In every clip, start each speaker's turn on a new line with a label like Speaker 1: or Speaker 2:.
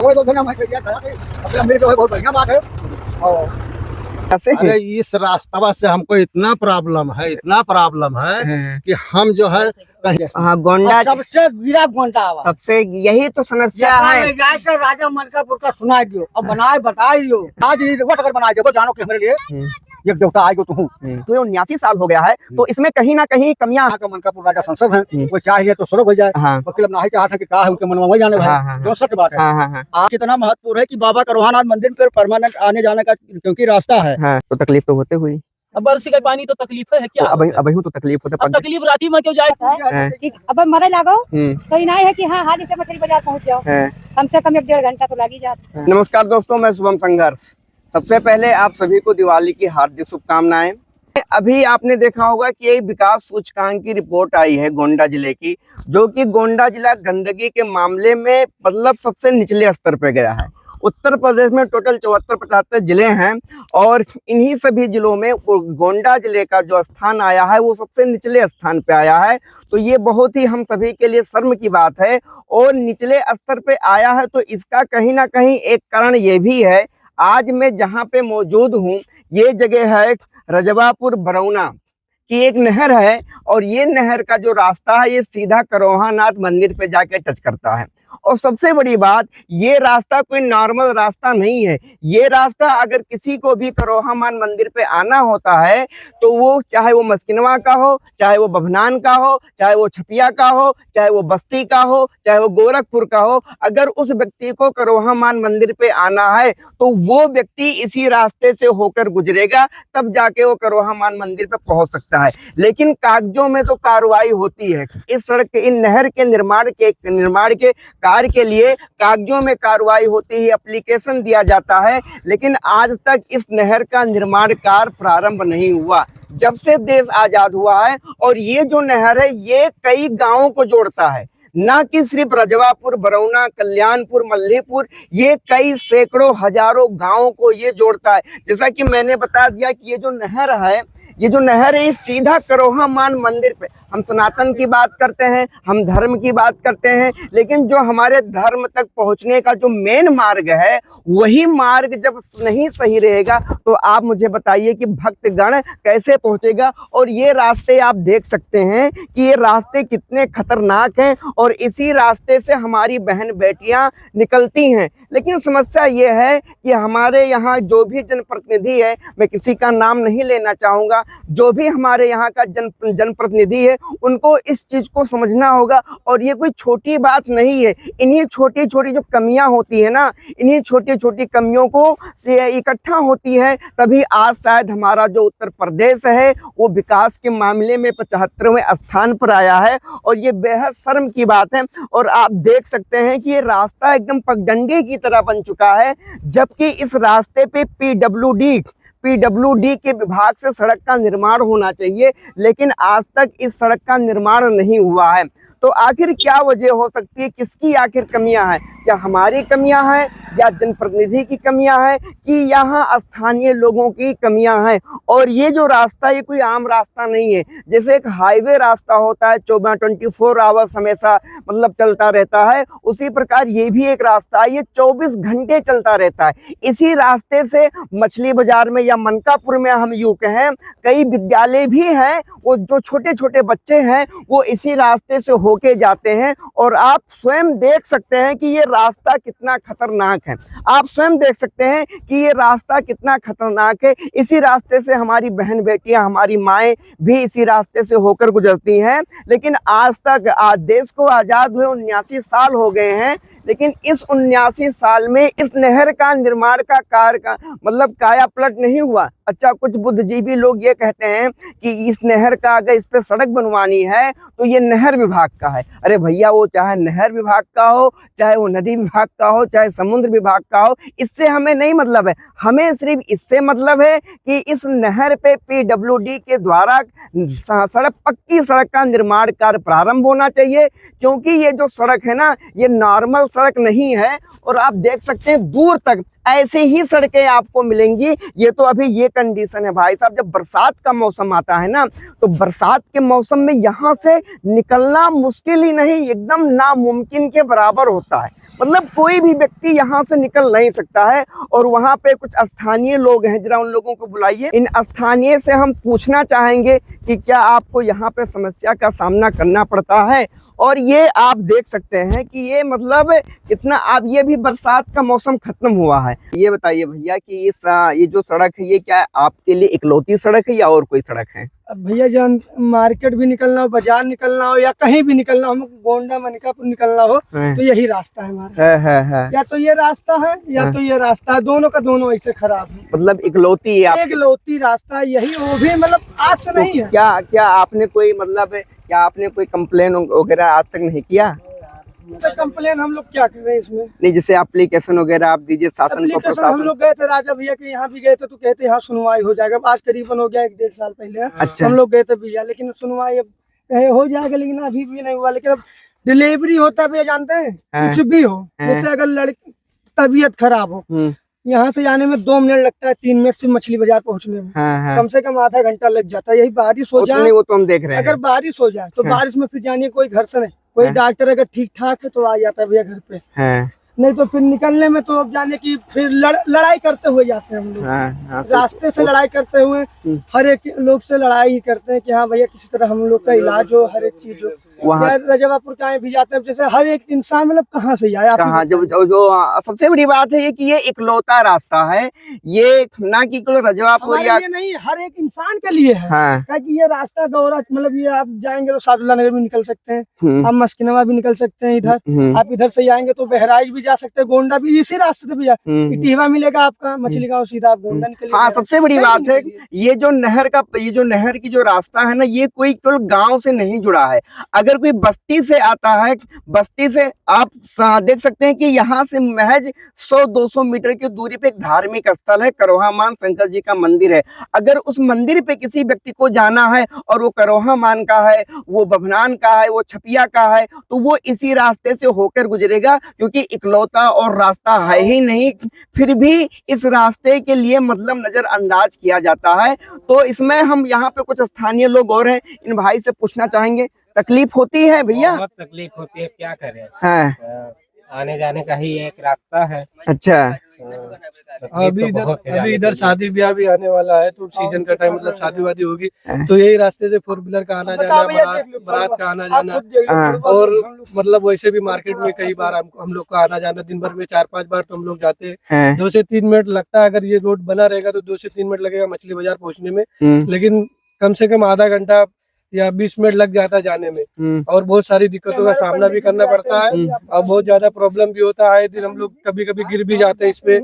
Speaker 1: कोई तो दुनिया में से क्या करा कि अपना मेरे तो बहुत बढ़िया बात है। और
Speaker 2: अरे इस रास्ता से हमको इतना प्रॉब्लम है कि हम जो है
Speaker 3: हाँ गोंडा
Speaker 1: सबसे गिरा गोंडा आवा
Speaker 3: सबसे यही तो समस्या है।
Speaker 1: में जाकर राजा मनकापुर का सुना दियो और बनाए बताई दियो। आज ये वो अगर बनाए दो जानो कि हमारे लिए एक देवता आएगा तो हूँ।
Speaker 3: तो 79 साल हो गया है, तो इसमें कहीं ना कहीं कमियां।
Speaker 1: यहाँ का मनकापुर राजा संसद है, वो चाहिए तो सड़क हो जाए।
Speaker 3: हाँ
Speaker 1: मतलब नहीं चाहता कि कहा है उनके मन में वही जाने भाई, जो सत्य बात है।
Speaker 3: हाँ
Speaker 1: कितना महत्वपूर्ण है कि बाबा का रोहानाथ मंदिर पर परमानेंट आने जाने का क्योंकि रास्ता है।
Speaker 3: तो तकलीफ तो होते हुई।
Speaker 4: अब बरसी का पानी तो तकलीफ है क्या?
Speaker 3: अब तो तकलीफ होता
Speaker 4: अब तकलीफ राती में क्यों जाए?
Speaker 5: अब मरे लागो तो नहीं है कि हाँ हाल से मछली बाजार पहुंच जाओ, कम से कम 1-1.5 घंटा तो लग ही जाता।
Speaker 3: नमस्कार दोस्तों, मैं शुभम संघर्ष। सबसे पहले आप सभी को दिवाली की हार्दिक शुभकामनाएं। अभी आपने देखा होगा कि एक विकास सूचकांक की रिपोर्ट आई है गोंडा जिले की, जो कि गोंडा जिला गंदगी के मामले में मतलब सबसे निचले स्तर पे गया है। उत्तर प्रदेश में टोटल 74-75 जिले हैं और इन्हीं सभी जिलों में गोंडा जिले का जो स्थान आया है वो सबसे निचले स्थान पे आया है। तो ये बहुत ही हम सभी के लिए शर्म की बात है और निचले स्तर पे आया है। तो इसका कहीं ना कहीं एक कारण ये भी है, आज मैं जहाँ पे मौजूद हूँ ये जगह है रजवापुर बरौना की एक नहर है और ये नहर का जो रास्ता है ये सीधा करोहानाथ मंदिर पे जाके टच करता है। और सबसे बड़ी बात, ये रास्ता कोई नॉर्मल रास्ता नहीं है। ये रास्ता अगर किसी को भी करोहामान मंदिर पे आना होता है तो वो चाहे वो मस्किनवा का हो, चाहे वो बभनान का हो, चाहे वो छपिया का हो, चाहे वो बस्ती का हो, चाहे वो गोरखपुर का हो, अगर उस व्यक्ति को करोहामान मंदिर पे आना है तो वो व्यक्ति इसी रास्ते से होकर गुजरेगा, तब जाके वो करोहामान मंदिर पे पहुंच सकता है। लेकिन कागजों में तो कार्रवाई होती है। इस सड़क के, इन नहर के निर्माण के कार्य के लिए कागजों में कार्रवाई होती है, एप्लीकेशन दिया जाता है, लेकिन आज तक इस नहर का निर्माण कार्य प्रारंभ नहीं हुआ जब से देश आजाद हुआ है। और ये जो नहर है ये कई गांवों को जोड़ता है, ना कि सिर्फ रजवापुर, बरौना, कल्याणपुर, मल्लीपुर, ये कई सैकड़ों हजारों गांवों को ये जोड़ता है। जैसा कि मैंने बता दिया कि ये जो नहर है ये सीधा करोहामान मंदिर पे, हम सनातन की बात करते हैं, हम धर्म की बात करते हैं, लेकिन जो हमारे धर्म तक पहुंचने का जो मेन मार्ग है वही मार्ग जब नहीं सही रहेगा तो आप मुझे बताइए कि भक्तगण कैसे पहुंचेगा। और ये रास्ते आप देख सकते हैं कि ये रास्ते कितने खतरनाक हैं और इसी रास्ते से हमारी बहन बेटियां निकलती हैं। लेकिन समस्या ये है कि हमारे यहाँ जो भी जनप्रतिनिधि है, मैं किसी का नाम नहीं लेना चाहूँगा, जो भी हमारे यहाँ का जनप्रतिनिधि है उनको इस चीज को समझना होगा। और ये कोई छोटी बात नहीं है, इन्हीं छोटी छोटी जो कमियां होती है ना, इन्हीं छोटी छोटी कमियों को से इकट्ठा होती है, तभी आज शायद हमारा जो उत्तर प्रदेश है वो विकास के मामले में 75वें स्थान पर आया है। और ये बेहद शर्म की बात है। और आप देख सकते हैं कि ये रास्ता एकदम पगडंडी की तरह बन चुका है, जबकि इस रास्ते पे पीडब्ल्यूडी के विभाग से सड़क का निर्माण होना चाहिए, लेकिन आज तक इस सड़क का निर्माण नहीं हुआ है। तो आखिर क्या वजह हो सकती है, किसकी आखिर कमियां हैं? क्या हमारी कमियां हैं या जनप्रतिनिधि की कमियां हैं कि यहाँ स्थानीय लोगों की कमियां हैं? और ये जो रास्ता ये कोई आम रास्ता नहीं है। जैसे एक हाईवे रास्ता होता है 24 आवर्स हमेशा मतलब चलता रहता है, उसी प्रकार ये भी एक रास्ता है, ये 24 घंटे चलता रहता है। इसी रास्ते से मछली बाजार में या मनकापुर में हम यूं कहें कई विद्यालय भी हैं, वो जो छोटे छोटे बच्चे हैं वो इसी रास्ते से होके जाते हैं। और आप स्वयं देख सकते हैं कि ये रास्ता कितना खतरनाक है। आप स्वयं देख सकते हैं कि ये रास्ता कितना खतरनाक है। इसी रास्ते से हमारी बहन बेटियां, हमारी माएँ भी इसी रास्ते से होकर गुजरती हैं। लेकिन आज तक देश को आज़ाद हुए 79 साल हो गए हैं, लेकिन इस 79 साल में इस नहर का निर्माण का कार्य का मतलब काया पलट नहीं हुआ। अच्छा, कुछ बुद्धिजीवी लोग ये कहते हैं कि इस नहर का अगर इस पे सड़क बनवानी है तो ये नहर विभाग का है। अरे भैया, वो चाहे नहर विभाग का हो, चाहे वो नदी विभाग का हो, चाहे समुद्र विभाग का हो, इससे हमें नहीं मतलब है। हमें सिर्फ इससे मतलब है कि इस नहर पे पीडब्ल्यूडी के द्वारा पक्की सड़क का निर्माण कार्य प्रारंभ होना चाहिए, क्योंकि ये जो सड़क है ना ये नॉर्मल सड़क नहीं है। और आप देख सकते हैं दूर तक ऐसे ही सड़कें आपको मिलेंगी। ये तो अभी ये कंडीशन है भाई साहब, जब बरसात का मौसम आता है ना तो बरसात के मौसम में यहाँ से निकलना मुश्किल ही नहीं, एकदम नामुमकिन के बराबर होता है। मतलब कोई भी व्यक्ति यहाँ से निकल नहीं सकता है। और वहाँ पे कुछ स्थानीय लोग हैं, जरा उन लोगों को बुलाइए। इन स्थानीय से हम पूछना चाहेंगे कि क्या आपको यहाँ पे समस्या का सामना करना पड़ता है। और ये आप देख सकते हैं कि ये मतलब कितना, अब ये भी बरसात का मौसम खत्म हुआ है। ये बताइए भैया कि ये जो सड़क है, ये क्या आपके लिए इकलौती सड़क है या और कोई सड़क है?
Speaker 6: अब भैया जहाँ मार्केट भी निकलना हो, बाजार निकलना हो, या कहीं भी निकलना हो, हमको गोंडा मनिकापुर निकलना हो, तो यही रास्ता है हमारा।
Speaker 3: है।
Speaker 6: या तो ये रास्ता है या तो ये रास्ता है, दोनों का दोनों ऐसे खराब है।
Speaker 3: मतलब इकलौती है,
Speaker 6: इकलौती रास्ता है यही, वो भी मतलब आज से नहीं है।
Speaker 3: क्या आपने कोई मतलब क्या आपने कोई कंप्लेन वगैरह आज तक नहीं किया?
Speaker 6: कंप्लेन हम लोग क्या कर रहे हैं इसमें?
Speaker 3: नहीं, जैसे एप्लीकेशन वगैरह आप दीजिए शासन को, प्रशासन।
Speaker 6: हम लोग गए थे राजा भैया के यहाँ भी गए थे, तो कहते यहाँ सुनवाई हो जाएगा। आज करीबन हो गया 1-1.5 साल पहले।
Speaker 3: अच्छा।
Speaker 6: हम लोग गए थे भैया, लेकिन सुनवाई अब हो जाएगा, लेकिन अभी भी नहीं हुआ। लेकिन अब डिलीवरी होता है भैया, जानते हैं कुछ भी हो, जैसे अगर लड़की तबीयत खराब हो, यहाँ से जाने में 2 मिनट लगता है, 3 मिनट से मछली बाजार पहुँचने में कम से कम आधा घंटा लग जाता है। यही बारिश हो जाए,
Speaker 3: वो तो हम देख रहे हैं।
Speaker 6: अगर बारिश हो जाए तो बारिश में फिर जानिए कोई घर से नहीं, कोई डॉक्टर अगर ठीक ठाक है तो आ जाता है भैया घर पे, नहीं तो फिर निकलने में तो अब जाने की फिर लड़ाई करते हुए जाते हैं हम लोग। रास्ते से लड़ाई करते हुए हर एक लोग से लड़ाई करते हैं कि हाँ भैया किसी तरह हम लोग का इलाज हो, हर एक चीज हो। रजवापुर कहीं भी जाते हैं, जैसे हर एक इंसान मतलब कहाँ से आया,
Speaker 3: कहाँ जो सबसे बड़ी बात है ये कि ये इकलौता रास्ता है, ये ना कि रजवापुर या
Speaker 6: नहीं, हर एक इंसान के लिए है। कि ये रास्ता दौरा, मतलब ये आप जाएंगे तो सादुल्ला नगर भी निकल सकते हैं, आप मस्किनवा भी निकल सकते हैं, इधर आप इधर से आएंगे तो बहराइच भी जा सकते हैं, गोंडा भी इसी रास्ते से भी इटिहवा मिलेगा आपका मछली गाँव, सीधा आप गोंडा निकलिए।
Speaker 3: हाँ, सबसे बड़ी बात है ये जो नहर की जो रास्ता है ना, ये कोई केवल गांव से नहीं जुड़ा है। अगर कोई बस्ती से आता है, बस्ती से आप देख सकते हैं कि यहाँ से महज 100-200 मीटर की दूरी पे एक धार्मिक स्थल है, करोहा मान शंकर जी का मंदिर है। अगर उस मंदिर पे किसी व्यक्ति को जाना है और वो करोहा मान का है, वो बभनान का है, वो छपिया का है, तो वो इसी रास्ते से होकर गुजरेगा, क्योंकि इकलौता और रास्ता है ही नहीं। फिर भी इस रास्ते के लिए मतलब नजरअंदाज किया जाता है। तो इसमें हम यहाँ पे कुछ स्थानीय लोग और हैं, इन भाई से पूछना चाहेंगे, तकलीफ होती है भैया?
Speaker 7: बहुत तकलीफ होती है, क्या करें।
Speaker 3: हाँ,
Speaker 7: आने जाने का ही एक रास्ता है।
Speaker 3: अच्छा।
Speaker 6: अभी इधर शादी ब्याह भी आने वाला है, तो सीजन का टाइम मतलब शादी वादी होगी, तो यही रास्ते से 4 व्हीलर का आना जाना, बारात का आना जाना, और मतलब वैसे भी मार्केट में कई बार हम लोग का आना जाना, दिन भर में 4-5 बार तो हम लोग जाते हैं। 2 से 3 मिनट लगता है, अगर ये रोड बना रहेगा तो 2 से 3 मिनट लगेगा मछली बाजार पहुँचने में, लेकिन कम से कम आधा घंटा या 20 मिनट लग जाता है जाने में। और बहुत सारी दिक्कतों का सामना भी करना पड़ता है, और बहुत ज्यादा प्रॉब्लम भी होता है। दिन हम लोग कभी कभी गिर भी जाते हैं इस पे,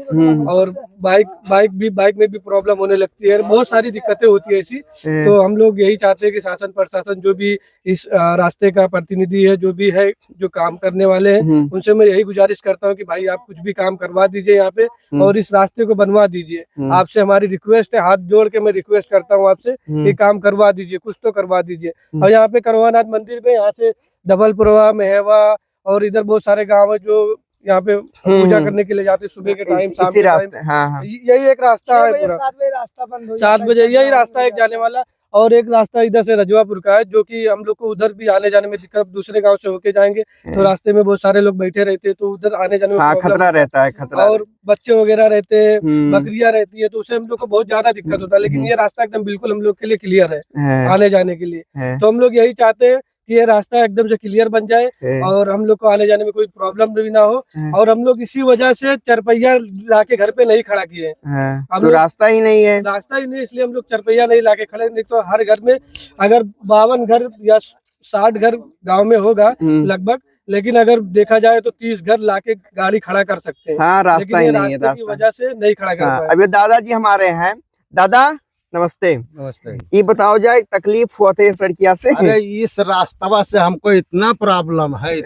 Speaker 6: और बाइक में भी प्रॉब्लम होने लगती है, बहुत सारी दिक्कतें होती है ऐसी। तो हम लोग यही चाहते हैं कि शासन प्रशासन जो भी इस रास्ते का प्रतिनिधि है, जो भी है, जो काम करने वाले हैं, उनसे मैं यही गुजारिश करता हूँ कि भाई आप कुछ भी काम करवा दीजिए यहाँ पे, और इस रास्ते को बनवा दीजिए। आपसे हमारी रिक्वेस्ट है, हाथ जोड़ के मैं रिक्वेस्ट करता हूँ आपसे, ये काम करवा दीजिए, कुछ तो करवा दीजिए। और यहाँ पे करवानाथ मंदिर में, यहाँ से डबलपुरवा, मेहवा और इधर बहुत सारे गांव है जो यहाँ पे पूजा करने के लिए जाते, सुबह के टाइम, शाम के टाइम। यही एक रास्ता है पूरा, 7 बजे रास्ता बंद हो 7 बजे यही रास्ता है जाने वाला। और एक रास्ता इधर से रजवापुर का है, जो कि हम लोग को उधर भी आने जाने में दिक्कत, दूसरे गांव से होके जाएंगे तो रास्ते में बहुत सारे लोग बैठे रहते हैं, तो उधर आने जाने में
Speaker 3: खतरा रहता है, खतरा।
Speaker 6: और बच्चे वगैरह रहते हैं, बकरियां रहती है, तो उससे हम लोग को बहुत ज्यादा दिक्कत होता है। लेकिन ये रास्ता एकदम बिल्कुल हम लोग के लिए क्लियर है आने जाने के लिए। तो हम लोग यही चाहते हैं कि ये रास्ता एकदम से क्लियर बन जाए और हम लोग को आने जाने में कोई प्रॉब्लम भी ना हो। और हम लोग इसी वजह से 4 पहिया लाके घर पे नहीं खड़ा किए हैं।
Speaker 3: तो रास्ता ही नहीं है,
Speaker 6: रास्ता ही नहीं, इसलिए हम लोग 4 पहिया नहीं लाके खड़े। नहीं तो हर घर में अगर 52 घर या 60 घर गांव में होगा लगभग, लेकिन अगर देखा जाए तो 30 घर लाके गाड़ी खड़ा कर सकते हैं।
Speaker 3: हाँ, रास्ता ही नहीं है,
Speaker 6: रास्ते की वजह से नहीं खड़ा कर पाए।
Speaker 3: अभी दादाजी हमारे हैं। दादा नमस्ते।
Speaker 2: नमस्ते।
Speaker 3: ये बताओ जाए, तकलीफ हुआ था सड़किया से?
Speaker 2: अरे इस रास्ता से हमको इतना प्रॉब्लम है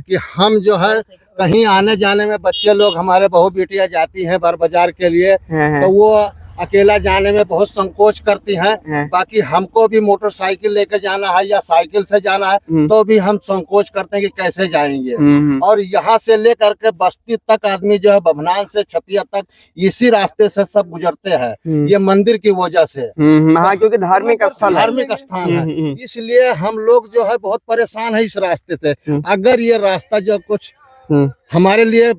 Speaker 2: कि हम जो है कहीं आने जाने में, बच्चे लोग हमारे बहू बेटियां जाती हैं बाजार के लिए, तो वो अकेला जाने में बहुत संकोच करती हैं। बाकी हमको भी मोटरसाइकिल लेकर जाना है या साइकिल से जाना है तो भी हम संकोच करते हैं कि कैसे जाएंगे। और यहाँ से लेकर के बस्ती तक आदमी जो है, बभनान से छपिया तक इसी रास्ते से सब गुजरते हैं, ये मंदिर की वजह से।
Speaker 3: हाँ, क्योंकि धार्मिक
Speaker 2: स्थान है, इसलिए हम लोग जो है बहुत परेशान है इस रास्ते से। अगर ये रास्ता जो कुछ हमारे लिए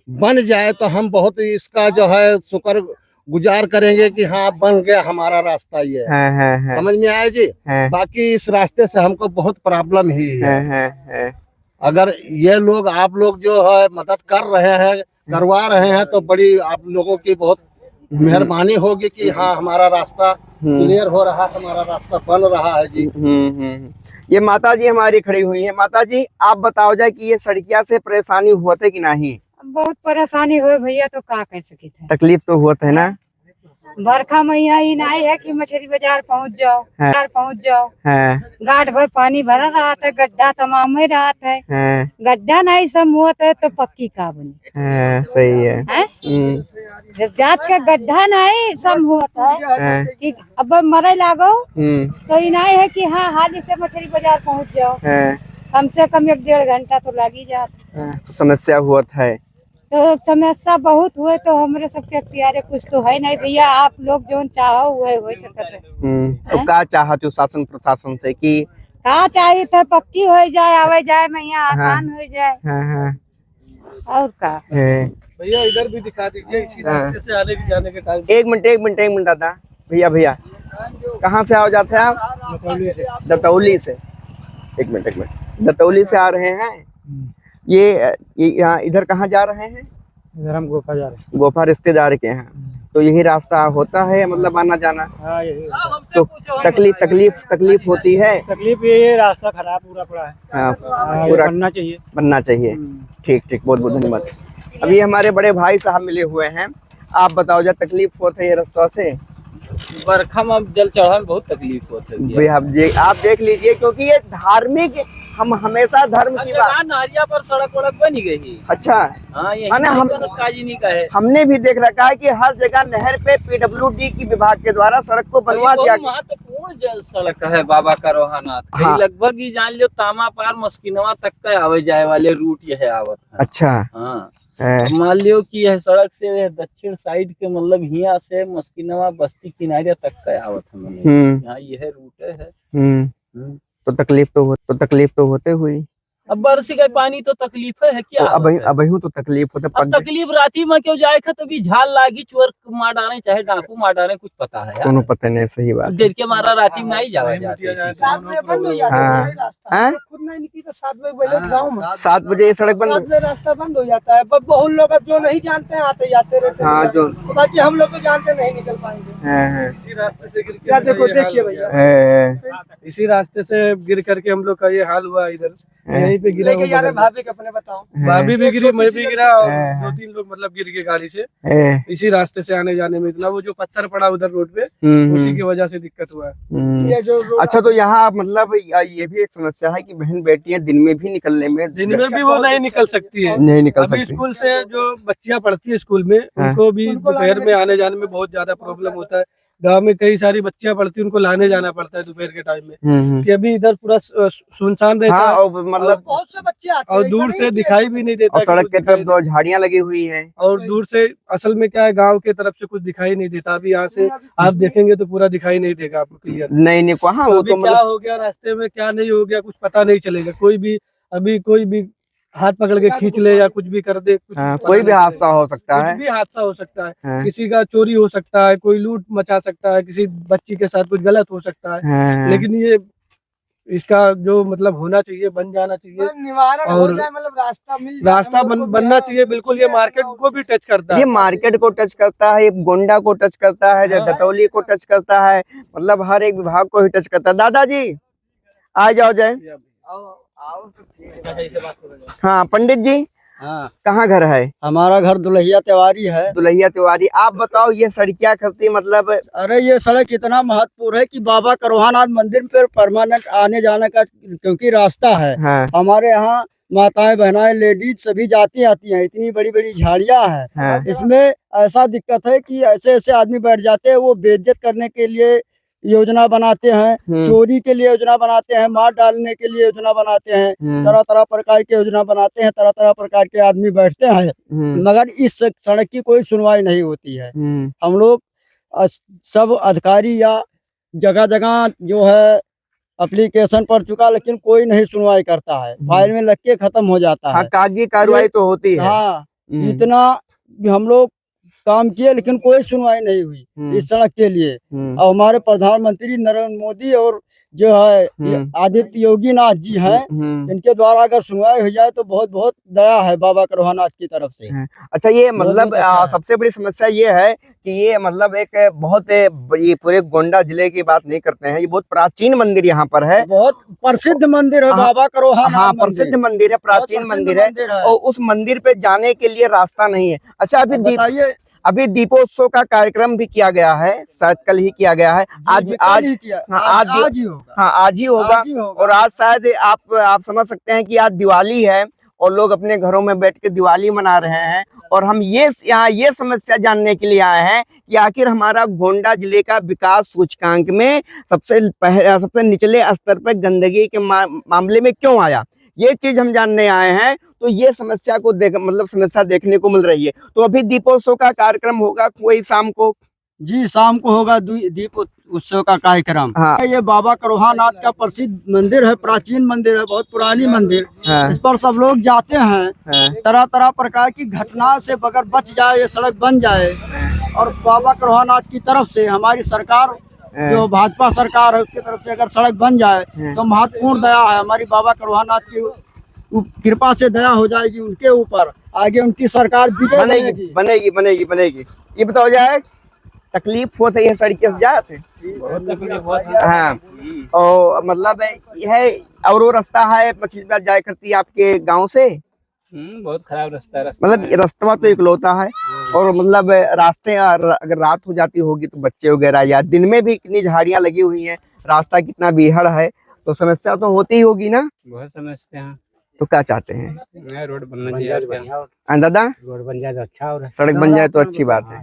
Speaker 2: बन जाए तो हम बहुत इसका जो है शुक्र गुजार करेंगे कि हाँ बन गया हमारा रास्ता ये समझ में आया जी। बाकी इस रास्ते से हमको बहुत प्रॉब्लम ही है। अगर ये लोग आप लोग जो है मदद कर रहे हैं करवा रहे हैं तो बड़ी आप लोगों की बहुत मेहरबानी होगी कि हाँ हमारा रास्ता क्लियर हो रहा है, हमारा रास्ता बन रहा है जी।
Speaker 3: ये माता जी हमारी खड़ी हुई है। माता जी आप बताओ जाए कि ये सड़किया से परेशानी होते कि नहीं?
Speaker 5: बहुत परेशानी हुए भैया, तो का कह सके थे।
Speaker 3: तकलीफ तो होता है ना।
Speaker 5: बरखा मैया ही नहीं है कि मछली बाजार पहुंच जाओ। घाट भर पानी भरा रहा था, गड्ढा तमाम ही रहा है। गड्ढा नहीं समूहत है तो पक्की का बनी।
Speaker 3: सही है।
Speaker 5: जब जात का गड्ढा नहीं समूहत है कि अब मरे लागो तो ये नहीं है कि हाँ हाल से मछली बाजार पहुंच जाओ। कम से कम 1-1.5 घंटा तो लग ही जाता।
Speaker 3: तो समस्या हुआ है।
Speaker 5: तो समस्या बहुत हुए तो हमारे सबके अख्तियार कुछ तो है नहीं भैया। आप लोग जो चाहो वो हो सकता है।
Speaker 3: तो क्या चाहते हो शासन प्रशासन से कि
Speaker 5: कहा चाहिए था पक्की हो जाए, आवे जाए में यहाँ आसान हो जाए। और का
Speaker 6: भैया इधर भी दिखा दीजिए, इसी रास्ते से आने की जाने के टाइम।
Speaker 3: एक मिनट दादा। भैया कहाँ से आओ जाते हैं आप? दतौली से। एक मिनट दतौली से आ रहे हैं। ये यहाँ इधर कहाँ जा रहे हैं?
Speaker 1: इधर हम गोफा जा रहे हैं।
Speaker 3: गोफा रिश्तेदार के यहाँ। तो यही रास्ता होता है मतलब आना जाना?
Speaker 1: हाँ यही।
Speaker 3: तो तकलीफ होती है?
Speaker 1: तकलीफ ये रास्ता खराब पूरा पड़ा है।
Speaker 3: हाँ
Speaker 1: पूरा बनना चाहिए।
Speaker 3: ठीक बहुत धन्यवाद। अभी हमारे बड़े भाई साहब मिले हुए हैं। आप बताओ जब तकलीफ होती है ये रास्ता से?
Speaker 4: बरखा में जल चढ़ाने बहुत तकलीफ होती है
Speaker 3: भाई आप देख लीजिए क्योंकि ये धार्मिक, हम हमेशा धर्म की बात।
Speaker 4: नहरिया पर सड़क वड़क बनी गई।
Speaker 3: अच्छा
Speaker 4: हाँ,
Speaker 3: हम
Speaker 4: काजी नहीं का है।
Speaker 3: हमने भी देख रखा है कि हर जगह नहर पे PWD की विभाग के द्वारा सड़क को बनवा दिया।
Speaker 4: महत्वपूर्ण जल सड़क है बाबा का रोहानाथ।
Speaker 3: हाँ।
Speaker 4: लगभग ही जान लो तामा पार मस्किनवा तक का आवे जाए वाले रूट यह आवत है।
Speaker 3: अच्छा
Speaker 4: हाँ मान लियो कि यह सड़क से दक्षिण साइड के मतलब यहाँ से मस्किनवा बस्ती किनारे तक का आवत है। मतलब यहाँ यह रूट है।
Speaker 3: तो तकलीफ तो होते हुई।
Speaker 4: अब बरसी का पानी तो तकलीफ है क्या?
Speaker 3: अब तो तकलीफ होता।
Speaker 4: अब तकलीफ राती में क्यों जाए तो भी झाल लागी चोर मार डाले चाहे डाकू मार डाले कुछ पता है
Speaker 3: कोनो पता नहीं। सही बात।
Speaker 4: देर के मारा राती में नहीं जावा जाते।
Speaker 3: 7 बजे ये सड़क बंद,
Speaker 6: रास्ता बंद हो जाता है। बहुत लोग अब जो नहीं जानते हैं आते जाते रहते हैं।
Speaker 3: हाँ जो
Speaker 6: बाकी हम लोग तो जानते नहीं निकल पाएंगे। इसी रास्ते से गिर के देखिए भैया, इसी रास्ते से गिर करके हम लोग का ये हाल हुआ। इधर यहीं पे गिरा। भाभी अपने बताओ। भाभी भी गिरी, मैं भी गिरा और 2-3 लोग मतलब गिर गए गाड़ी से। इसी रास्ते से आने जाने में इतना वो जो पत्थर पड़ा उधर रोड पे उसी की वजह से दिक्कत हुआ है। ये जो
Speaker 3: अच्छा तो यहाँ मतलब ये भी एक समस्या है कि बहन बेटियां दिन में भी निकलने में,
Speaker 6: दिन में भी वो नहीं निकल सकती है।
Speaker 3: नहीं निकल
Speaker 6: अभी
Speaker 3: सकती।
Speaker 6: स्कूल से जो बच्चियां पढ़ती है स्कूल में उनको भी दोपहर में आने जाने में बहुत ज्यादा प्रॉब्लम होता है। गांव में कई सारी बच्चियां पढ़ती है, उनको लाने जाना पड़ता है दोपहर के टाइम में। कि अभी इधर पूरा सुनसान रहता है।
Speaker 3: और मतलब
Speaker 6: बहुत से बच्चे आते हैं और दूर से दिखाई भी नहीं देता।
Speaker 3: और सड़क के तरफ 2 झाड़ियां लगी हुई है
Speaker 6: और दूर से असल में क्या है गांव के तरफ से कुछ दिखाई नहीं देता। अभी यहाँ से आप देखेंगे तो पूरा दिखाई नहीं देगा आपको क्लियर।
Speaker 3: नहीं कहाँ वो तो
Speaker 6: क्या हो गया रास्ते में क्या नहीं हो गया कुछ पता नहीं चलेगा। कोई भी हाथ पकड़ के खींच ले या कुछ भी कर दे।
Speaker 3: कोई भी हादसा हो सकता है।
Speaker 6: कुछ भी हादसा हो सकता है। किसी का चोरी हो सकता है, कोई लूट मचा सकता है, किसी बच्ची के साथ कुछ गलत हो सकता है। लेकिन ये इसका जो मतलब होना चाहिए, बन जाना चाहिए और मतलब रास्ता बनना चाहिए। बिल्कुल ये मार्केट को भी टच करता है।
Speaker 3: ये मार्केट को टच करता है, ये गोंडा को टच करता है, दतौली को टच करता है, मतलब हर एक विभाग को ही टच करता है। दादाजी आ जाओ जाए। हाँ पंडित जी,
Speaker 1: हाँ
Speaker 3: कहाँ घर है?
Speaker 1: हमारा घर दुल्हिया तिवारी है।
Speaker 3: दुल्हिया तिवारी। आप बताओ ये सड़कियाँ करती मतलब?
Speaker 1: अरे ये सड़क इतना महत्वपूर्ण है कि बाबा का रोहानाथ मंदिर पे परमानेंट आने जाने का क्योंकि रास्ता है।
Speaker 3: हाँ।
Speaker 1: हमारे यहाँ माताएं बहनाएं लेडीज सभी जाती आती हैं। इतनी बड़ी बड़ी झाड़ियाँ हैं।
Speaker 3: हाँ।
Speaker 1: इसमें ऐसा दिक्कत है कि ऐसे ऐसे आदमी बैठ जाते हैं, वो बेइज्जत करने के लिए योजना बनाते हैं, चोरी के लिए योजना बनाते हैं, मार डालने के लिए योजना बनाते हैं, तरह तरह प्रकार की योजना बनाते हैं, तरह तरह प्रकार के आदमी बैठते हैं, मगर इस सड़क की कोई सुनवाई नहीं होती है। हम लोग सब अधिकारी या जगह जगह जो है एप्लीकेशन पड़ चुका, लेकिन कोई नहीं सुनवाई करता है, फाइल में लग के खत्म हो जाता
Speaker 3: हाँ
Speaker 1: है।
Speaker 3: कागजी कार्रवाई तो होती है।
Speaker 1: हाँ, इतना भी हम लोग काम किए लेकिन कोई सुनवाई नहीं हुई इस सड़क के लिए। और हमारे प्रधानमंत्री नरेंद्र मोदी और जो है ये आदित्य योगी नाथ जी हैं, इनके द्वारा अगर सुनवाई हो जाए तो बहुत बहुत दया है बाबा करोहानाथ की तरफ से।
Speaker 3: अच्छा, ये मतलब
Speaker 1: बहुत अच्छा है।
Speaker 3: सबसे बड़ी समस्या ये है कि ये मतलब एक बहुत ये पूरे गोंडा जिले की बात नहीं करते हैं, ये बहुत प्राचीन मंदिर यहाँ पर है,
Speaker 1: बहुत प्रसिद्ध मंदिर है
Speaker 3: हाँ,
Speaker 1: बाबा करोहानाथ।
Speaker 3: हाँ प्रसिद्ध मंदिर है, प्राचीन मंदिर है, और उस मंदिर पे जाने के लिए रास्ता नहीं है। अच्छा, अभी दीपोत्सव का कार्यक्रम भी किया गया है, शायद कल ही किया गया है, आज
Speaker 1: ही किया,
Speaker 3: आज ही होगा। हाँ आज ही होगा, और आज शायद आप समझ सकते हैं कि आज दिवाली है और लोग अपने घरों में बैठ के दिवाली मना रहे हैं। और हम यहाँ ये समस्या जानने के लिए आए हैं कि आखिर हमारा गोंडा जिले का विकास सूचकांक में सबसे निचले स्तर पर गंदगी के मामले में क्यों आया, ये चीज हम जानने आए हैं। तो ये समस्या को समस्या देखने को मिल रही है। तो अभी दीपोत्सव का कार्यक्रम होगा कोई शाम को?
Speaker 1: जी, शाम को होगा दीप उत्सव का कार्यक्रम।
Speaker 3: हाँ।
Speaker 1: ये बाबा करोहानाथ का प्रसिद्ध मंदिर है, प्राचीन मंदिर है, बहुत पुरानी मंदिर।
Speaker 3: हाँ।
Speaker 1: इस पर सब लोग जाते हैं।
Speaker 3: हाँ।
Speaker 1: तरह तरह प्रकार की घटना से अगर बच जाए, ये सड़क बन जाए, और बाबा करोहानाथ की तरफ से हमारी सरकार जो भाजपा सरकार है उसकी तरफ से अगर सड़क बन जाए तो महत्वपूर्ण दया है हमारी बाबा करोहानाथ की कृपा से दया हो जाएगी उनके ऊपर, आगे उनकी सरकार विजय
Speaker 3: बनेगी। ये बताओ जाए, तकलीफ होता है सड़क से जाते? हाँ, और मतलब यह और वो रास्ता है मछली बाजार जाया करती है आपके गांव से?
Speaker 7: बहुत खराब रास्ता है।
Speaker 3: मतलब रास्ता तो इकलौता है, और मतलब रास्ते अगर रात हो जाती होगी तो बच्चे वगैरह, या दिन में भी कितनी झाड़ियां लगी हुई हैं, रास्ता कितना बीहड़ है, तो समस्या तो होती ही होगी ना?
Speaker 7: बहुत समझते हैं।
Speaker 3: तो क्या चाहते हैं?
Speaker 7: रोड बनना चाहिए
Speaker 3: दादा,
Speaker 7: रोड बन जाए तो अच्छा हो रहा है,
Speaker 3: सड़क बन जाए तो अच्छी बात है।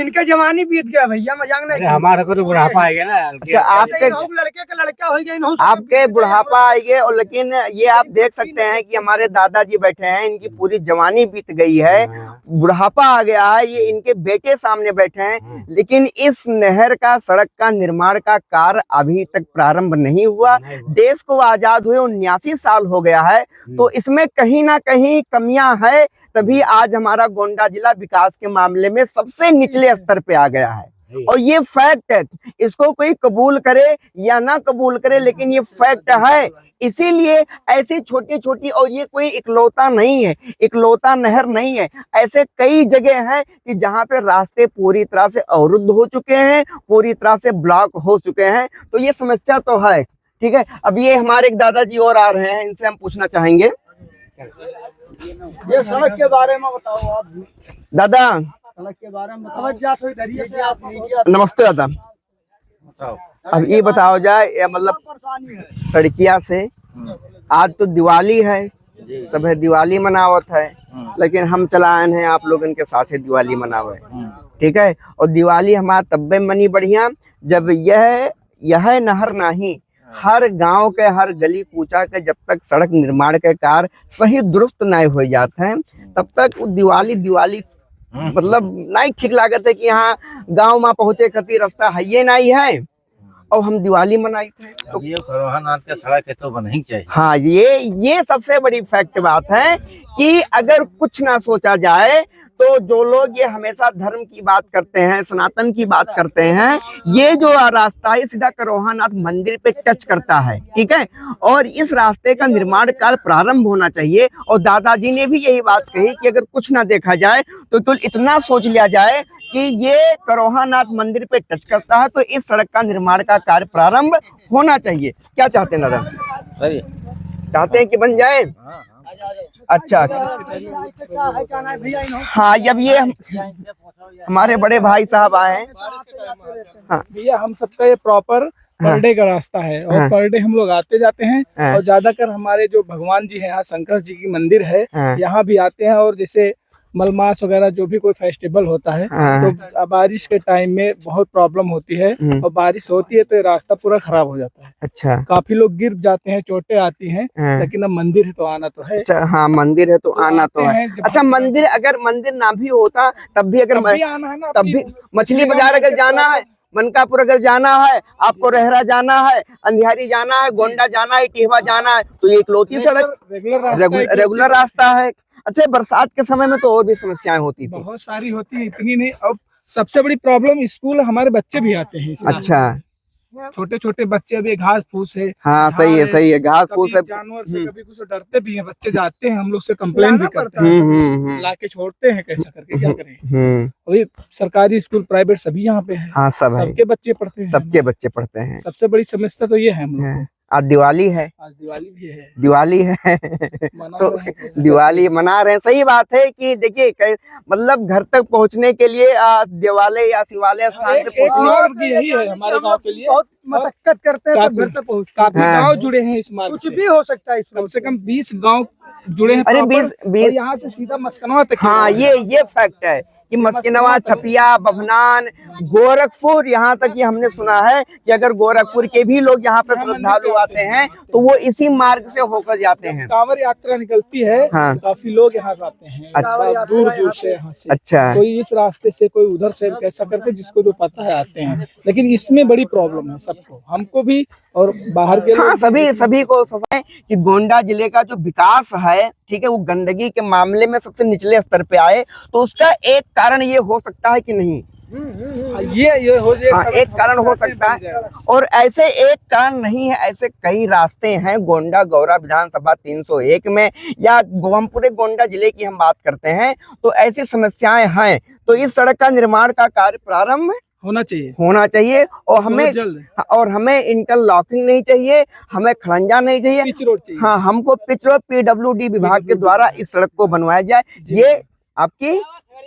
Speaker 1: इनके जमाने बीत गया भैया, मजाक नहीं।
Speaker 7: हमारे को तो बुढ़ापा आएगा ना।
Speaker 3: अच्छा, आपके
Speaker 1: लड़के का लड़का हो गया,
Speaker 3: आपके बुढ़ापा आएंगे, और लेकिन ये आप देख सकते हैं कि हमारे दादाजी बैठे हैं, इनकी पूरी जवानी बीत गई है, बुढ़ापा आ गया है, ये इनके बेटे सामने बैठे हैं, लेकिन इस नहर का, सड़क का निर्माण का कार्य अभी तक प्रारंभ नहीं हुआ। देश को आजाद हुए 79 साल हो गया है, तो इसमें कहीं ना कहीं कमियां है, तभी आज हमारा गोंडा जिला विकास के मामले में सबसे निचले स्तर पे आ गया है। और ये फैक्ट है, इसको कोई कबूल करे या ना कबूल करे, लेकिन ये फैक्ट है। इसीलिए ऐसी छोटी छोटी, और ये कोई इकलौता नहीं है, इकलौता नहर नहीं है, ऐसे कई जगह हैं कि जहां पे रास्ते पूरी तरह से अवरुद्ध हो चुके हैं, पूरी तरह से ब्लॉक हो चुके हैं। तो ये समस्या तो है, ठीक है। अब ये हमारे एक दादाजी और आ रहे हैं, इनसे हम पूछना चाहेंगे।
Speaker 1: ये सड़क के बारे में बताओ आप भी।
Speaker 3: दादा,
Speaker 1: सड़क के बारे में बताओ।
Speaker 3: नमस्ते दादा। अब ये बताओ जाए, मतलब
Speaker 1: परेशानी है
Speaker 3: सड़किया से, आज तो दिवाली है, सब है दिवाली मनावत है, लेकिन हम चलाए हैं आप लोग इनके साथ दिवाली मनावे, ठीक है। और दिवाली हमारा तब्बे मनी बढ़िया जब यह नहर नहीं, हर गांव के हर गली कूचा के जब तक सड़क निर्माण के कार्य सही दुरुस्त नहीं हो जाते हैं, तब तक दिवाली मतलब नहीं ठीक लागत है कि यहाँ गांव में पहुंचे खातिर रास्ता है ये नहीं है, और हम दिवाली मनाई थे। तो
Speaker 8: ये करोहानाथ का सड़क है तो बना ही चाहिए।
Speaker 3: हाँ, ये सबसे बड़ी फैक्ट बात है कि अगर कुछ ना सोचा जाए तो जो लोग ये हमेशा धर्म की बात करते हैं, सनातन की बात करते हैं, ये जो रास्ता है सीधा करोहानाथ मंदिर पे टच करता है, ठीक है। और इस रास्ते का निर्माण कार्य प्रारंभ होना चाहिए। और दादाजी ने भी यही बात कही कि अगर कुछ ना देखा जाए तो इतना सोच लिया जाए कि ये करोहानाथ मंदिर पे टच करता है, तो इस सड़क का निर्माण का कार्य प्रारंभ होना चाहिए। क्या चाहते हैं दादा?
Speaker 8: सही
Speaker 3: चाहते हैं कि बन जाए? अच्छा, हाँ, जब ये हमारे बड़े भाई साहब आए हैं। हाँ
Speaker 6: भैया, हम सबका ये प्रॉपर पर डे का रास्ता है, और पर डे हम लोग आते जाते हैं, और ज्यादातर हमारे जो भगवान जी हैं, यहाँ शंकर जी की मंदिर है, यहाँ भी आते हैं। और जैसे मलमास वगैरह जो भी कोई फेस्टिवल होता है, तो बारिश के टाइम में बहुत प्रॉब्लम होती है, और बारिश होती है तो ये रास्ता पूरा खराब हो जाता है।
Speaker 3: अच्छा,
Speaker 6: काफी लोग गिर जाते हैं, चोटें आती हैं, लेकिन अब मंदिर है तो आना तो है।
Speaker 3: अच्छा, हाँ, मंदिर है तो आना तो है। अच्छा, मंदिर अगर मंदिर ना भी होता तब भी, अगर
Speaker 6: आना है ना,
Speaker 3: तब भी मछली बाजार अगर जाना है, मनकापुर अगर जाना है, आपको रहरा जाना है, अंधियारी जाना है, गोंडा जाना है, टिहवा जाना है, तो ये इकलौती सड़क रेगुलर रास्ता है। अच्छा, बरसात के समय में तो और भी समस्याएं होती थी।
Speaker 6: बहुत सारी होती है, इतनी नहीं। अब सबसे बड़ी प्रॉब्लम स्कूल हमारे बच्चे भी आते हैं इस रास्ते
Speaker 3: अच्छा,
Speaker 6: से। छोटे छोटे बच्चे, अभी घास फूस है।
Speaker 3: हाँ सही है, घास फूस है।
Speaker 6: जानवर से कभी कुछ डरते भी हैं बच्चे, जाते हैं, हम लोग से कंप्लेन भी करते हैं, लाके छोड़ते हैं, कैसा करके क्या करें। अभी सरकारी स्कूल प्राइवेट सभी यहाँ पे है।
Speaker 3: हाँ सब है,
Speaker 6: सबके बच्चे पढ़ते हैं,
Speaker 3: सबके बच्चे पढ़ते हैं।
Speaker 6: सबसे बड़ी समस्या तो ये है हम लोग को।
Speaker 3: आज दिवाली है,
Speaker 6: आज दिवाली भी है,
Speaker 3: दिवाली है तो दिवाली मना रहे हैं। सही बात है कि देखिए मतलब घर तक पहुंचने के लिए दिवाली या शिवालय स्थान पे
Speaker 6: एक मार्ग की यही है हमारे गांव के लिए।
Speaker 1: बहुत मशक्कत करते हैं तो घर तक पहुँच।
Speaker 6: काफी
Speaker 3: हाँ।
Speaker 6: गांव जुड़े हैं इस मार्ग
Speaker 1: कुछ
Speaker 6: से।
Speaker 1: भी हो सकता है,
Speaker 6: कम से कम 20 गांव जुड़े हैं।
Speaker 3: अरे
Speaker 6: proper,
Speaker 3: 20
Speaker 6: और यहाँ से सीधा मस्कनवा तक।
Speaker 3: हाँ, ये फैक्ट है कि मस्किनवा, छपिया, बभनान, गोरखपुर, यहाँ तक ये हमने सुना है कि अगर गोरखपुर के भी लोग यहाँ पे श्रद्धालु आते हैं तो वो इसी मार्ग से होकर जाते हैं।
Speaker 6: कांवड़ यात्रा निकलती है,
Speaker 3: हाँ।
Speaker 6: तो काफी लोग यहाँ से आते हैं,
Speaker 3: अच्छा।
Speaker 6: दूर दूर से यहाँ से।
Speaker 3: अच्छा,
Speaker 6: कोई इस रास्ते से, कोई उधर से, कैसा करके जिसको जो पता है आते हैं। लेकिन इसमें बड़ी प्रॉब्लम है सबको, हमको भी और बाहर के
Speaker 3: हाँ
Speaker 6: लोग भी।
Speaker 3: सभी को समझ है कि गोंडा जिले का जो विकास है, ठीक है, वो गंदगी के मामले में सबसे निचले स्तर पे आए, तो उसका एक कारण ये हो सकता है कि नहीं?
Speaker 6: ये हो जाए,
Speaker 3: हाँ, एक कारण हो सकता है। और ऐसे एक कारण नहीं है, ऐसे कई रास्ते हैं गोंडा गौरा विधानसभा 301 में, या हम पूरे गोंडा जिले की हम बात करते हैं तो ऐसी समस्याएं हैं। तो इस सड़क का निर्माण का कार्य प्रारंभ
Speaker 6: होना चाहिए
Speaker 3: और हमें इंटरलॉकिंग नहीं चाहिए, हमें खड़ंजा नहीं चाहिए,
Speaker 6: पिच रोड चाहिए।
Speaker 3: हाँ, हमको पिच रोड PWD विभाग के द्वारा इस सड़क को बनवाया जाए। ये आपकी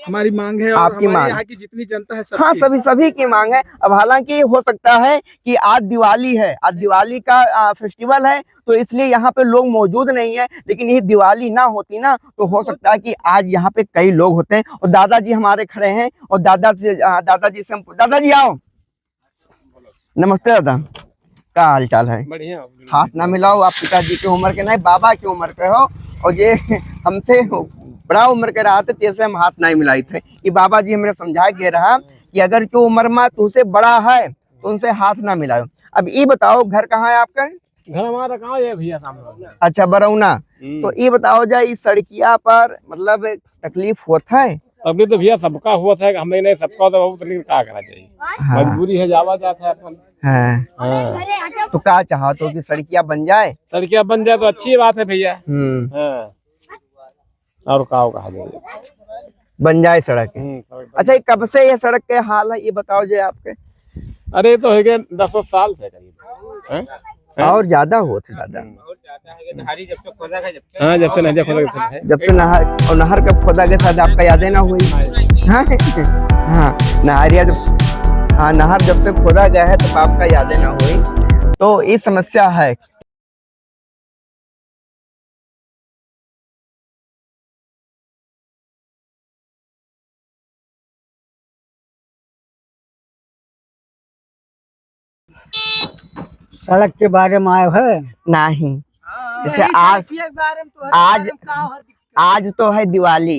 Speaker 6: हमारी मांग है, और
Speaker 3: आपकी
Speaker 6: हमारे
Speaker 3: मांग।
Speaker 6: यहाँ की जितनी जनता है
Speaker 3: हाँ, सभी की मांग है। अब हालांकि हो सकता है कि आज दिवाली है, आज दिवाली का फेस्टिवल है, तो इसलिए यहाँ पे लोग मौजूद नहीं है। लेकिन ये दिवाली ना होती ना, तो हो सकता है कि आज यहाँ पे कई लोग होते हैं। और दादाजी हमारे खड़े हैं, और दादाजी से दादाजी आओ, नमस्ते दादा, क्या हाल चाल है?
Speaker 6: बढ़िया।
Speaker 3: हाथ ना मिलाओ, आप पिताजी की उम्र के नहीं, बाबा की उम्र के हो, और ये हमसे बड़ा उम्र के रहा थे, जैसे हम हाथ नहीं मिलाई थे। कि बाबा जी हमने समझा के रहा कि अगर क्यों उम्र में तुझसे बड़ा है तो उनसे हाथ ना मिलाओ। अब ये बताओ, घर कहाँ है आपका?
Speaker 7: घर हमारा कहाँ है भैया, सामने।
Speaker 3: अच्छा, बरौना। तो ये बताओ जाए, इस सड़किया पर मतलब तकलीफ होता है?
Speaker 7: अभी तो भैया सबका हुआ था, हमने नहीं सबका, तो बहुत लेकिन क्या करना चाहिए, मजबूरी है, जावा जाता है अपन।
Speaker 3: हाँ। तो क्या चाहते हो कि सड़किया बन जाए?
Speaker 7: सड़कियाँ बन जाए तो अच्छी बात है भैया। हाँ। और कहा
Speaker 3: बन जाए सड़क। अच्छा, ये कब से ये सड़क के हाल है, ये बताओ जो आपके?
Speaker 7: अरे तो है 10 साल से करीब,
Speaker 3: और ज्यादा होते दादा।
Speaker 7: हाँ, जब से नहर खोदा गया है,
Speaker 3: जब से नहर कब खोदा गया था, आपका यादें ना हुई? हाँ, नहरिया जब, हाँ, नहर जब से खोदा गया है तब आपका यादें ना हुई। तो ये समस्या है।
Speaker 1: सड़क के बारे में आए है
Speaker 3: नहीं, जैसे आज तो है दिवाली,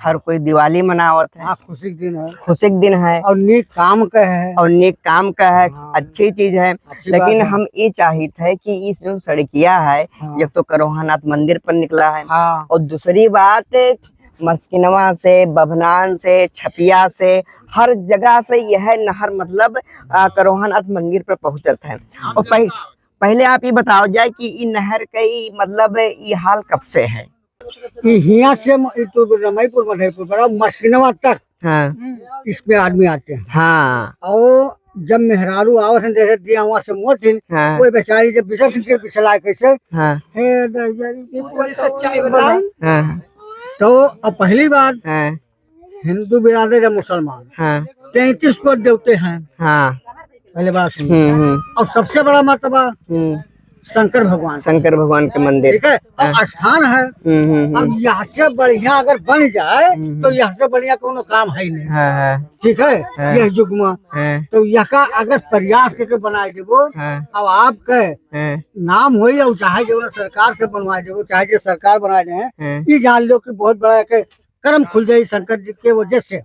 Speaker 3: हर कोई दिवाली मनावत है।
Speaker 1: खुशी के दिन है,
Speaker 3: खुशी के दिन है,
Speaker 1: और नेक काम का है,
Speaker 3: और नेक काम का है।
Speaker 1: हाँ।
Speaker 3: अच्छी चीज है। लेकिन हम ये चाहते हैं कि इस जो सड़किया है,
Speaker 1: हाँ।
Speaker 3: एक तो करोहानाथ मंदिर पर निकला है,
Speaker 1: हाँ।
Speaker 3: और दूसरी बात मस्किनवा से, बभनान से, छपिया से, हर जगह से यह नहर मतलब करोहानाथ मंदिर पर पहुंचत है। और पहले आप ये बताओ जाए कि ये नहर का मतलब ये हाल कब से है?
Speaker 1: यहाँ से तो रमईपुर मधेपुर बड़ा मस्किनवा तक,
Speaker 3: हाँ,
Speaker 1: इसमें आदमी आते हैं।
Speaker 3: हाँ,
Speaker 1: और जब मेहरारू आवत हैं, जैसे दिया वहाँ से मोटिन,
Speaker 3: हाँ,
Speaker 1: कोई बेचारी जब बिसल के पिछला कैसे,
Speaker 3: हाँ,
Speaker 1: हे दर्जन सच्चाई बताई।
Speaker 3: हाँ,
Speaker 1: तो अब पहली बार
Speaker 3: हाँ,
Speaker 1: हिंदू बिरादर या मुसलमान
Speaker 3: हाँ,
Speaker 1: 33 को देवते हैं,
Speaker 3: हाँ,
Speaker 1: पहले बात सुनिए। और सबसे बड़ा मर्तबा शंकर भगवान के मंदिर, ठीक है, और स्थान है। अब यहाँ से बढ़िया अगर बन जाए तो यहाँ से बढ़िया कोनो काम है ही नहीं, ठीक है, यह युग में। तो यहाँ का अगर प्रयास करके बनाए देवो, अब आपके नाम हो, और चाहे जो सरकार से बनवाए देवो, चाहे जो सरकार बनाए दे, ये जान लो कि बहुत बड़ा के कर्म खुल जाये शंकर जी के वजह से।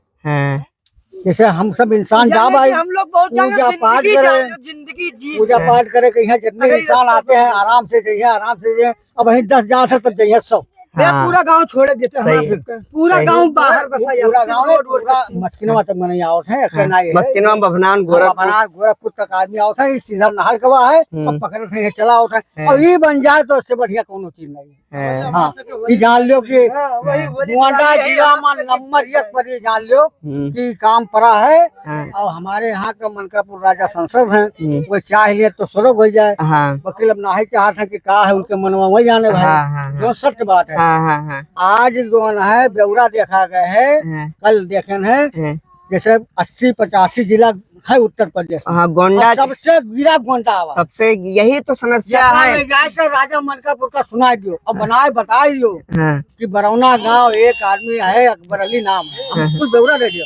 Speaker 1: जैसे हम सब इंसान जा भाई
Speaker 9: हम लोग बहुत
Speaker 1: पूजा पाठ करें,
Speaker 9: जिंदगी जी
Speaker 1: पूजा पाठ करे कि यहाँ जितने इंसान आते हैं आराम से जाइए, आराम से जाइए। अब वहीं 10 जात है तब जाइए 100।
Speaker 9: पूरा गांव छोड़ देते हैं, पूरा गांव बाहर बसा
Speaker 1: पूरा गाँव पूरा मस्किनवा तक मने आवत है, कहना ये है।
Speaker 3: मस्किनवा, बभनान,
Speaker 1: गोरखपुर तक आदमी आवत है, सीधा नहर कवा है और पकड़ के चला आवत है। अब ये बन जाए तो उससे बढ़िया कोनो चीज नहीं है। हाँ, ये जान लो कि गोंडा जिला में नंबर 1 पर ये जान लो कि काम पड़ा है। और हमारे यहाँ का मनकापुर राजा संसद है, वो चाह लिए तो स्वर्ग हो जाए। वकील अब ना ही चाहते हैं कि का है उनके मनवा वही जाने भाई, जो सत्य बात है। आज जो है ब्यौरा देखा गया है, कल देखे हैं, जैसे 80-85 जिला है उत्तर प्रदेश में।
Speaker 3: हाँ, गोंडा
Speaker 1: सबसे गिरा गोंडा आवा,
Speaker 3: सबसे यही तो समस्या है।
Speaker 1: जाकर राजा मनकापुर का सुना दियो और बनाए बताई दियो कि बरौना गांव एक आदमी है, अकबर अली नाम है, हम कुछ ब्यौरा दे दियो।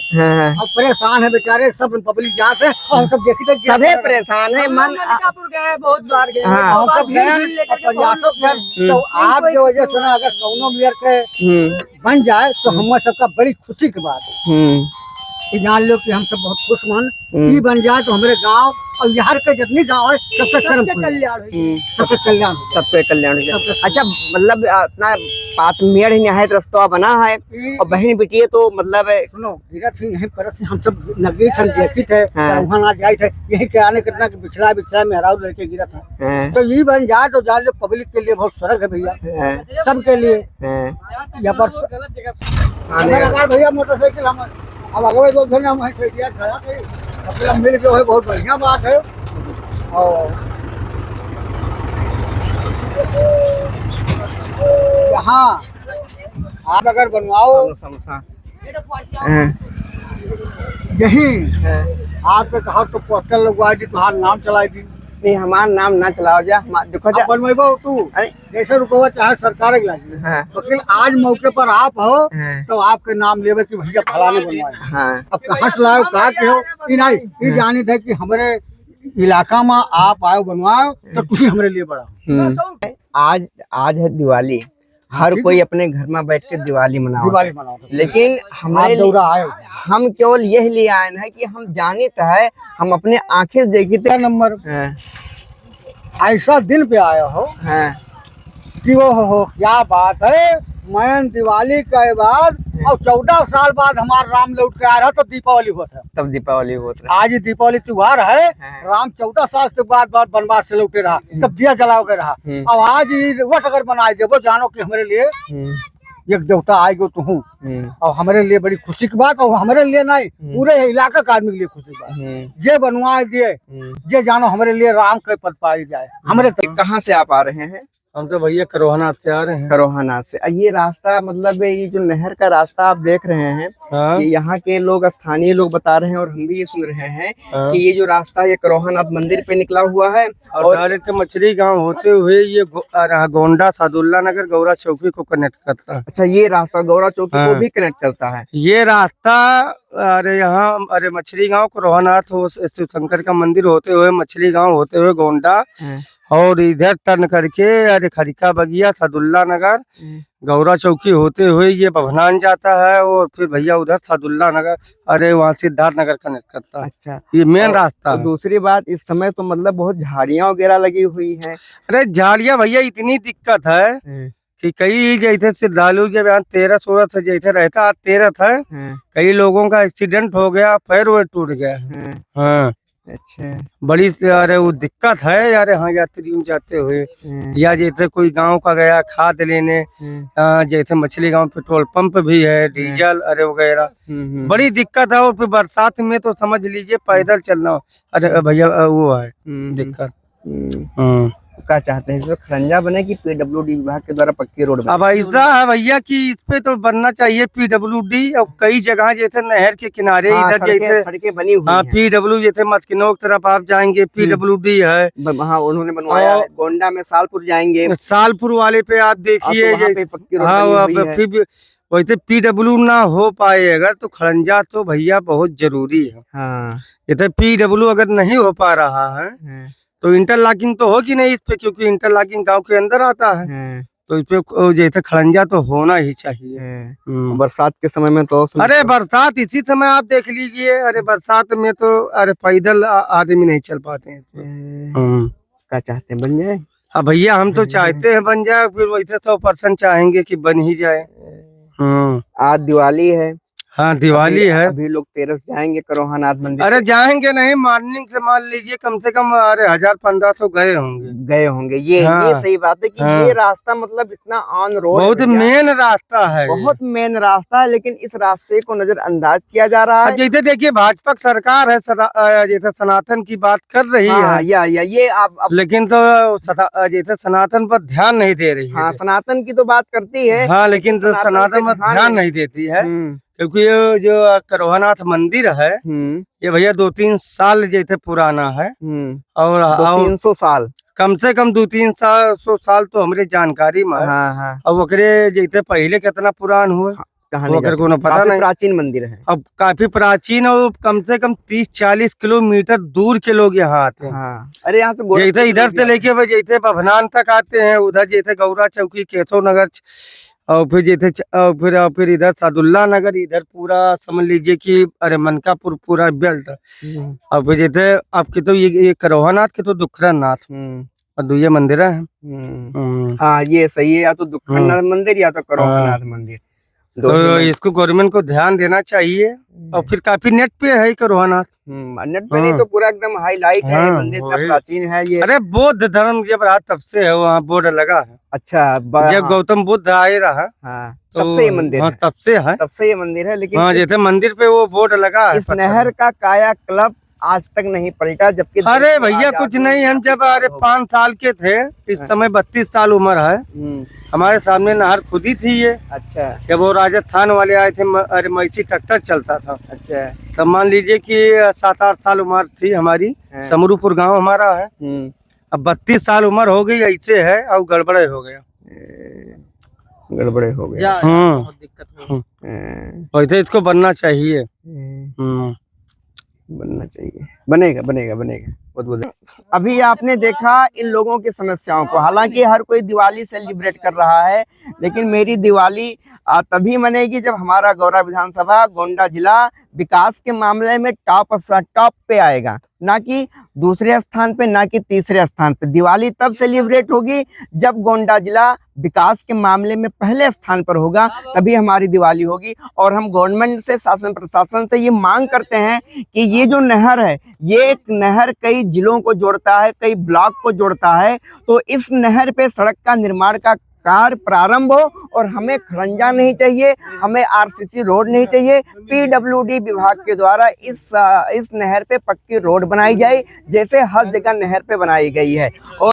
Speaker 1: अब परेशान है बेचारे, सब पब्लिक जाते हैं और हम सब देखते
Speaker 3: सभी परेशान है। मन
Speaker 9: मनकापुर गए, बहुत बार गए,
Speaker 1: हम सब गए प्रयासों किया। तो आपके वजह से ना अगर कौनो मेयर के बन जाए तो हम सबका बड़ी खुशी की बात है। ये जान लो कि हम सब बहुत खुश मन ये बन जाए तो हमारे गांव और बिहार के जितने गांव है सबका कल्याण, सबका कल्याण,
Speaker 3: सबके कल्याण। अच्छा, मतलब अपना पात मेड़ निहायत रास्ता बना है और बहन बेटिए तो मतलब
Speaker 1: सुनो गिरत ही यहीं पर हम सब नगे हम देखी थे, वहाँ ना जाए थे, यही के आने कितना बिछड़ा बिछड़ा मेहराव लड़के गिरत है। तो ये बन जाए तो जान लो पब्लिक के लिए बहुत स्वर्ग है भैया, सबके लिए। यहाँ पर अगर भैया मोटरसाइकिल हम अब अगवे लोग घर हम ऐसे दिया खड़ा थे, अपना मिल गया है, बहुत बढ़िया बात है। और यहाँ आप अगर बनवाओ यही आपके घर तो पोस्टर लगवा दी, तुम्हारा नाम चला दी।
Speaker 3: नहीं, हमारा नाम ना चलाओ जा, देखो जा
Speaker 1: बनवेबो तू जैसे रुपया चाहे सरकार के लागी, लेकिन आज मौके पर आप हो तो आपके नाम लेवे कि भैया फलाने बनवाए। अब कहाँ से लाओ कहा के हो कि नहीं, ये जानी थे कि हमारे इलाका में आप आयो बनवाओ तो तुम हमारे लिए बड़ा।
Speaker 3: आज है दिवाली, हर कोई अपने घर में बैठ के दिवाली मनाओ, लेकिन हमारे हम केवल यही लिए आए हैं कि हम जानित है, हम अपने आंखें देखी थे
Speaker 1: नंबर ऐसा दिन पे आया हो कि वो हो क्या बात है। मैं दिवाली के बाद और 14 साल बाद हमारा राम लौट के आ रहा तो दीपावली होता है,
Speaker 3: तब दीपावली होता।
Speaker 1: आज दीपावली त्योहार है, राम 14 साल के बाद वनवास से लौटे रहा, तब दिया जलाओ के रहा। अब आज वट अगर बनाए दे वो जानो कि हमारे लिए एक देवता आएगो तू और हमारे लिए बड़ी खुशी की बात, और हमारे लिए नहीं पूरे इलाका का आदमी के लिए खुशी की बात। जे बनवाए दिए जे जानो हमारे लिए राम के पद पाई जाए। हमारे
Speaker 3: कहाँ से आप आ रहे हैं?
Speaker 6: हम तो भैया करोहनाथ से आ रहे हैं।
Speaker 3: करोहनाथ से। ये रास्ता मतलब ये जो नहर का रास्ता आप देख रहे हैं, ये यहाँ के लोग, स्थानीय लोग बता रहे हैं और हम भी ये सुन रहे हैं कि ये जो रास्ता ये करोहनाथ मंदिर पे निकला हुआ है
Speaker 6: और डायरेक्ट मछली गांव होते हुए ये गोंडा सादुल्ला नगर गौरा चौकी को कनेक्ट करता है।
Speaker 3: अच्छा, ये रास्ता गौरा चौकी को भी कनेक्ट करता है।
Speaker 6: ये रास्ता अरे मछली गांव करोहनाथ हो शिव शंकर का मंदिर होते हुए मछली गांव होते हुए गोंडा और इधर टर्न करके अरे खरिका बगिया सादुल्ला नगर गौरा चौकी होते हुए ये बभनान जाता है और फिर भैया उधर सादुल्ला नगर अरे वहाँ सिद्धार्थ नगर कनेक्ट करता है।
Speaker 3: अच्छा,
Speaker 6: ये मेन रास्ता है।
Speaker 3: दूसरी बात, इस समय तो मतलब बहुत झाड़ियाँ वगैरह लगी हुई है।
Speaker 6: अरे झाड़ियाँ भैया इतनी दिक्कत है कि कई जैसे श्रद्धालु जब यहाँ 13-16 से जैसे रहता 13 है, कई लोगों का एक्सीडेंट हो गया, पैर वैर टूट गया। हाँ,
Speaker 3: अच्छा,
Speaker 6: बड़ी अरे वो दिक्कत है यार। हाँ, यात्रियों जाते हुए या जैसे कोई गांव का गया खाद लेने, जैसे मछली गांव पेट्रोल पंप भी है, डीजल अरे वगैरह बड़ी दिक्कत है। और फिर बरसात में तो समझ लीजिए पैदल चलना अरे भैया वो है दिक्कत।
Speaker 3: क्या चाहते हैं, खरंजा बने कि पीडब्ल्यूडी विभाग के द्वारा पक्की रोड बने?
Speaker 6: अब ऐसा है भैया कि इस पे तो बनना चाहिए पीडब्ल्यूडी, और कई जगह जैसे नहर के किनारे इधर जैसे
Speaker 3: सड़कें बनी हुई हैं।
Speaker 6: पीडब्ल्यू जैसे मस्किनों की तरफ आप जाएंगे पीडब्ल्यूडी है,
Speaker 3: हाँ उन्होंने बनवाया है। गोंडा में सालपुर जाएंगे,
Speaker 6: सालपुर वाले पे आप देखिए फिर वैसे पीडब्ल्यू ना हो पाए अगर तो खरंजा तो भैया बहुत जरूरी है। जैसे पीडब्ल्यू अगर नहीं हो पा रहा है तो इंटरलॉकिंग तो होगी नहीं इस पे, क्योंकि इंटरलॉकिंग गांव के अंदर आता है। तो इस पे जैसे खड़ंजा तो होना ही चाहिए।
Speaker 3: बरसात के समय में तो
Speaker 6: अरे बरसात इसी समय आप देख लीजिए, अरे बरसात में तो अरे पैदल आदमी नहीं चल पाते हैं।
Speaker 3: क्या चाहते हैं, बन जाए?
Speaker 6: हाँ भैया, हम तो चाहते हैं बन जाए, फिर वैसे 100% चाहेंगे कि बन ही जाए।
Speaker 3: आज दिवाली है।
Speaker 6: हाँ दिवाली है।
Speaker 3: अभी लोग तेरस जाएंगे करोहानाथ मंदिर।
Speaker 6: अरे जाएंगे नहीं, मॉर्निंग से मान लीजिए कम से कम अरे 1000-1500 गए होंगे। ये सही बात है कि ये रास्ता मतलब इतना ऑन रोड,
Speaker 3: बहुत
Speaker 6: मेन रास्ता है,
Speaker 3: बहुत मेन रास्ता है, लेकिन इस रास्ते को नजरअंदाज किया जा रहा है।
Speaker 6: जैसे देखिए भाजपा सरकार है, जैसे सनातन की बात कर रही है
Speaker 3: या ये आप
Speaker 6: लेकिन तो जैसे सनातन पर ध्यान नहीं दे रही है।
Speaker 3: हाँ, सनातन की तो बात करती है।
Speaker 6: हाँ, लेकिन सनातन पर ध्यान नहीं देती है, क्योंकि ये जो करोहनाथ मंदिर है ये भैया 2-3 साल जैसे पुराना है, और
Speaker 3: 300 साल,
Speaker 6: कम से कम 200-300 साल तो हमारे जानकारी में है। अब ओकरे जैसे पहले कितना पुरान हुआ को न पता नहीं।
Speaker 3: प्राचीन मंदिर है,
Speaker 6: अब काफी प्राचीन, और कम से कम 30-40 किलोमीटर दूर के लोग यहाँ आते हैं।
Speaker 3: अरे यहाँ से
Speaker 6: जैसे इधर से लेके जैसे बभनान तक आते हैं, उधर जैसे गौरा चौकी, केशव नगर, और फिर जैसे फिर इधर सादुल्ला नगर, इधर पूरा समझ लीजिए कि अरे मनकापुर पूरा बेल्ट, और फिर जैसे आपके तो ये करोहानाथ के तो दुखरा नाथ और दो ये मंदिर है।
Speaker 3: हाँ ये सही है, या तो दुखनाथ मंदिर या तो करोहानाथ मंदिर।
Speaker 6: तो इसको गवर्नमेंट को ध्यान देना चाहिए। और फिर काफी नेट पे है करोहानाथ,
Speaker 3: नेट पे नहीं तो पूरा एकदम हाईलाइट है, मंदिर इतना प्राचीन है ये।
Speaker 6: अरे बौद्ध धर्म जब रहा तब से है, वहाँ बोर्ड लगा है।
Speaker 3: अच्छा,
Speaker 6: जब गौतम बुद्ध आए रहा
Speaker 3: तब से ये मंदिर है।
Speaker 6: तब से ये
Speaker 3: मंदिर है। लेकिन
Speaker 6: हाँ, जैसे मंदिर पे वो बोर्ड लगा है।
Speaker 3: इस नहर का कायाकल्प आज तक नहीं पलटा, जबकि
Speaker 6: अरे भैया कुछ नहीं, हम जब 5 साल के थे, इस समय 32 साल उम्र है, हमारे सामने नहर खुदी थी ये।
Speaker 3: अच्छा,
Speaker 6: जब वो राजस्थान वाले आए थे, अरे मैसी ट्रैक्टर चलता था।
Speaker 3: अच्छा,
Speaker 6: तब मान लीजिए कि 7-8 साल उम्र थी हमारी। समरूपुर गांव हमारा है। अब 32 साल उम्र हो गई, ऐसे है, और गड़बड़े हो गया। वैसे इसको बनना चाहिए।
Speaker 3: बनना चाहिए, बनेगा बनेगा बनेगा, बहुत। अभी आपने देखा इन लोगों की समस्याओं को। हालांकि हर कोई दिवाली सेलिब्रेट कर रहा है, लेकिन मेरी दिवाली तभी मनेगी जब हमारा गौरा विधानसभा गोंडा जिला विकास के मामले में टॉप पे आएगा, ना कि दूसरे स्थान पे, ना कि तीसरे स्थान पे। दिवाली तब सेलिब्रेट होगी जब गोंडा जिला विकास के मामले में पहले स्थान पर होगा, तभी हमारी दिवाली होगी। और हम गवर्नमेंट से, शासन प्रशासन से ये मांग करते हैं कि ये जो नहर है, ये एक नहर कई जिलों को जोड़ता है, कई ब्लॉक को जोड़ता है, तो इस नहर पे सड़क का निर्माण का कार्य प्रारंभ हो। और हमें खड़ंजा नहीं चाहिए, हमें आरसीसी रोड नहीं चाहिए। पीडब्ल्यूडी विभाग के द्वारा इस नहर पे पक्की रोड बनाई जाए, जैसे हर जगह नहर पे बनाई गई है। और